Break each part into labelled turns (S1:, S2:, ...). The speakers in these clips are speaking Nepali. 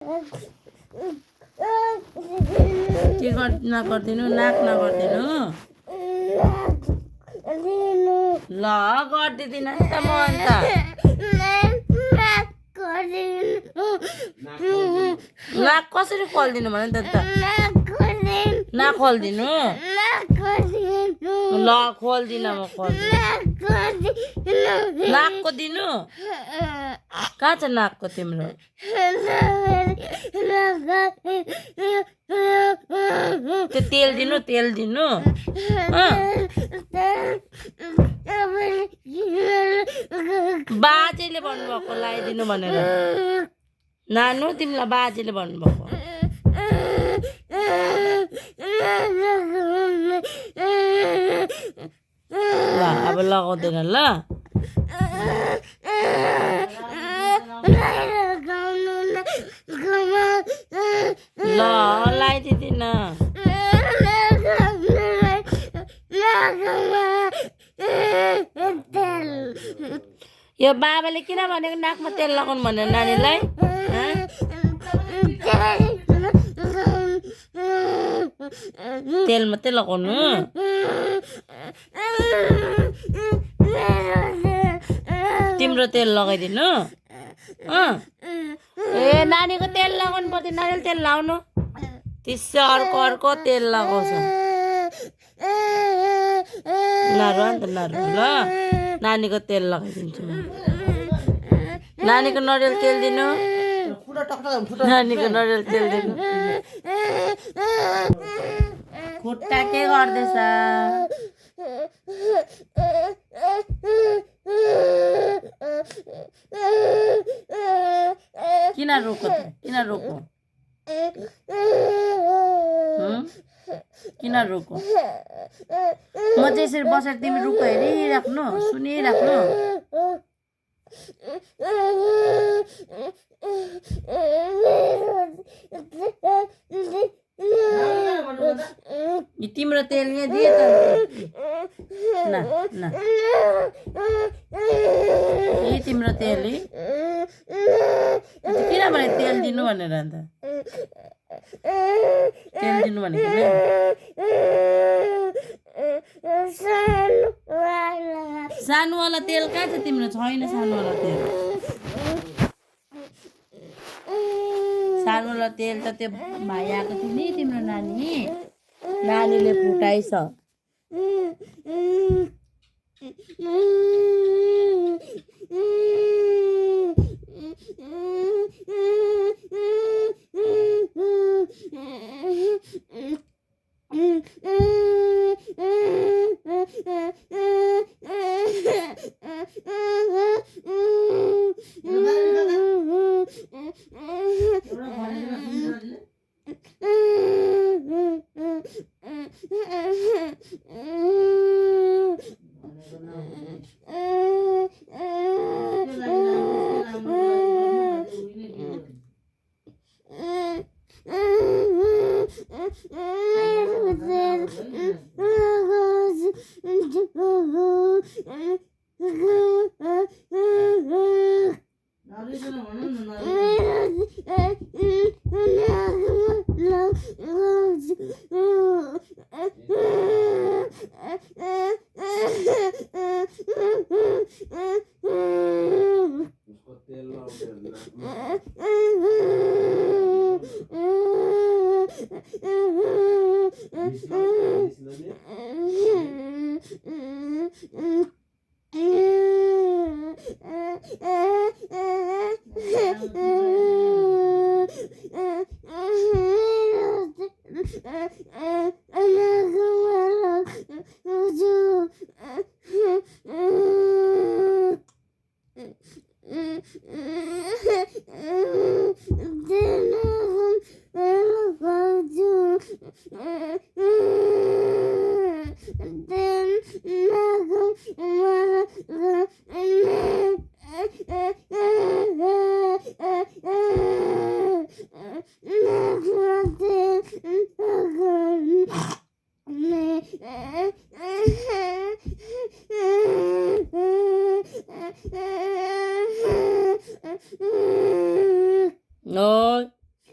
S1: के नगरिदिनु नाक नगरिदिनु ल गरिदिँदिन नि त म अन्त नाक कसरी खोलिदिनु भने त नाक खोलिदिनु ल खोल्दिन म नाकको दिनु कहाँ छ नाकको तिम्रो त्यो तेल दिनु बाजेले भन्नुभएको लगाइदिनु भनेर नानु तिमीलाई बाजेले भन्नुभएको ल अब लगाउँदैन ल ल लगाइदिँदिन यो बाबाले किन भनेको नाकमा तेल लगाउनु भनेर नानीलाई तेल मात्रै लगाउनु तिम्रो तेल लगाइदिनु ए नानीको तेल लगाउनु पर्दैन नानीले तेल लाउनु त्यसै अर्को तेल लगाउँछ नरु अन्त नरु ल नानीको तेल लगाइदिन्छु नानीको नरिवल तेल दिनु नानीको नरिवल तेल दिनु खुट्टा के गर्दैछ किन रोको किन रोको म चाहिँ यसरी बसेर तिमी रुको हेरिराख्नु सुनिराख्नु तिम्रो तेल यहाँ दिए त न तिम्रो तेल किनभने तेल दिनु भनेर अन्त तेल दिनु भनेको सानोवाला तेल कहाँ छ तिम्रो छैन सानोवाला तेल सानोवाला तेल त त्यो भाइ आएको थियो नि तिम्रो नानीले फुटाइछ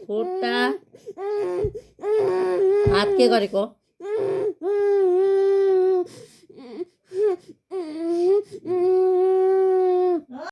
S1: खुट्टा हात के गरेको